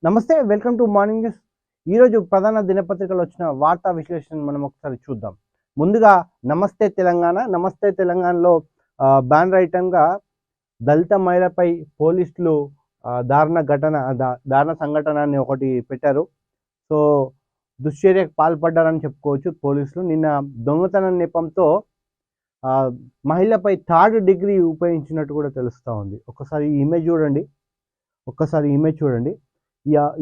నమస్తే, welcome to morning news. ఈరోజు ప్రధాన దినపత్రికలు వచ్చిన వార్తా విశ్లేషణ మనం ఒకసారి చూద్దాం. ముందుగా నమస్తే తెలంగాణ. నమస్తే తెలంగాణలో బ్యానర్ ఐటమ్గా దళిత మహిళపై పోలీసులు దారుణ సంఘటన అని ఒకటి పెట్టారు. సో దుశ్చర్యకు పాల్పడ్డారని చెప్పుకోవచ్చు పోలీసులు. నిన్న దొంగతనం నెపంతో మహిళపై 3rd డిగ్రీ ఉపయోగించినట్టు కూడా తెలుస్తూ ఉంది. ఒక్కసారి ఈ ఇమేజ్ చూడండి.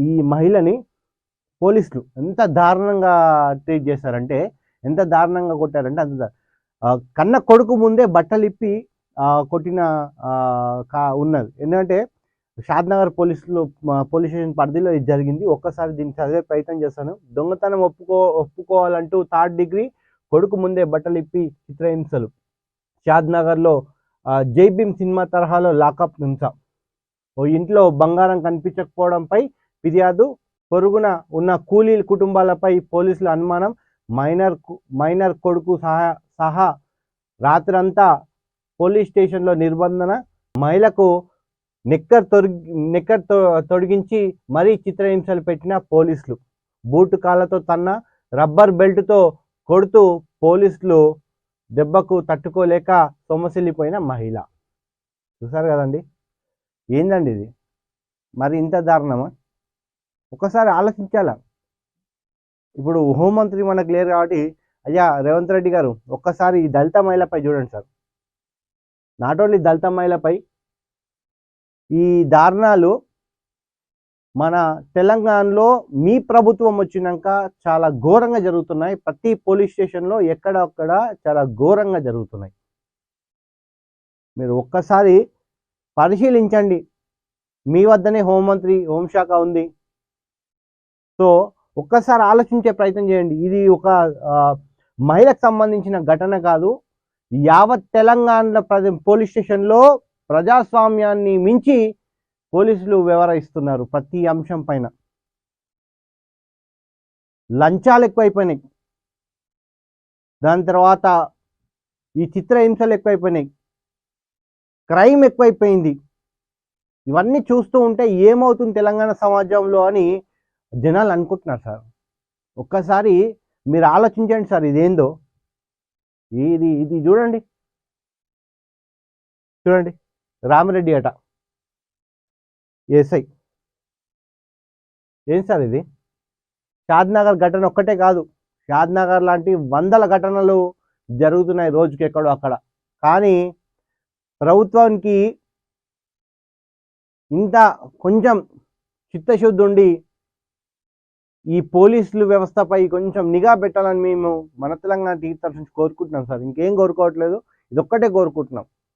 ఈ మహిళని పోలీసులు ఎంత దారుణంగా ట్రీట్ చేశారంటే, ఎంత దారుణంగా కొట్టారంటే అంత కన్న కొడుకు ముందే బట్టలిప్పి కొట్టిన ఉన్నది. ఎందుకంటే షాద్నగర్ పోలీస్ స్టేషన్ పరిధిలో ఇది జరిగింది. ఒక్కసారి దీన్ని చదివే ప్రయత్నం చేస్తాను. దొంగతనం ఒప్పుకోవాలంటూ 3rd డిగ్రీ, కొడుకు ముందే బట్టలిప్పి చిత్రహింసలు. షాద్నగర్లో జై భీమ్ సినిమా తరహాలో లాకప్ హింస. ఓ ఇంట్లో బంగారం కనిపించకపోవడంపై ఫిర్యాదు. పొరుగున ఉన్న కూలీ కుటుంబాలపై పోలీసుల అనుమానం. మైనర్ కొడుకు సహా రాత్రంతా పోలీస్ స్టేషన్లో నిర్బంధన. మహిళకు నెక్కర్ తొడిగించి మరీ చిత్రహింసలు పెట్టిన పోలీసులు. బూటు కాళ్ళతో తన్న, రబ్బర్ బెల్ట్తో కొడుతూ పోలీసులు దెబ్బకు తట్టుకోలేక సొమ్మసిల్లిపోయిన మహిళ. చూసారు కదండి, ఏందండి ఇది? మరి ఇంత దారుణమా? ఒకసారి ఆలోచించాలా? ఇప్పుడు హోంమంత్రి మనకు లేరు కాబట్టి, అయ్యా రేవంత్ రెడ్డి గారు ఒక్కసారి ఈ దళిత మహిళపై చూడండి సార్. నాట్ ఓన్లీ దళిత మహిళపై ఈ దారుణాలు మన తెలంగాణలో మీ ప్రభుత్వం వచ్చినాక చాలా ఘోరంగా జరుగుతున్నాయి. ప్రతి పోలీస్ స్టేషన్లో ఎక్కడొక్కడ చాలా ఘోరంగా జరుగుతున్నాయి. మీరు ఒక్కసారి పరిశీలించండి. మీ వద్దనే హోంశాఖ ఉంది. సో ఒక్కసారి ఆలోచించే ప్రయత్నం చేయండి. ఇది ఒక మహిళకు సంబంధించిన ఘటన కాదు. యావత్ తెలంగాణ పోలీస్ స్టేషన్లో ప్రజాస్వామ్యాన్ని మించి పోలీసులు వ్యవహరిస్తున్నారు. ప్రతి అంశం పైన లంచాలు ఎక్కువైపోయినాయి. దాని తర్వాత ఈ చిత్రహింసలు ఎక్కువైపోయినాయి. క్రైమ్ ఎక్కువైపోయింది. ఇవన్నీ చూస్తూ ఉంటే ఏమవుతుంది తెలంగాణ సమాజంలో అని జనాలు అనుకుంటున్నారు సార్. ఒక్కసారి మీరు ఆలోచించండి సార్, ఇదేందో. ఇది చూడండి రామిరెడ్డి అట ఎస్ఐ. ఏం సార్ ఇది? షాద్నగర్ ఘటన ఒక్కటే కాదు, షాద్నగర్ లాంటి వందల ఘటనలు జరుగుతున్నాయి రోజుకి ఎక్కడో అక్కడ. కానీ ప్రభుత్వానికి ఇంత కొంచెం చిత్తశుద్ధి ఉండి ఈ పోలీసులు వ్యవస్థపై కొంచెం నిఘా పెట్టాలని మేము మన తెలంగాణ టీవీ తరఫు నుంచి కోరుకుంటున్నాం సార్. ఇంకేం కోరుకోవట్లేదు, ఇదొక్కటే కోరుకుంటున్నాం.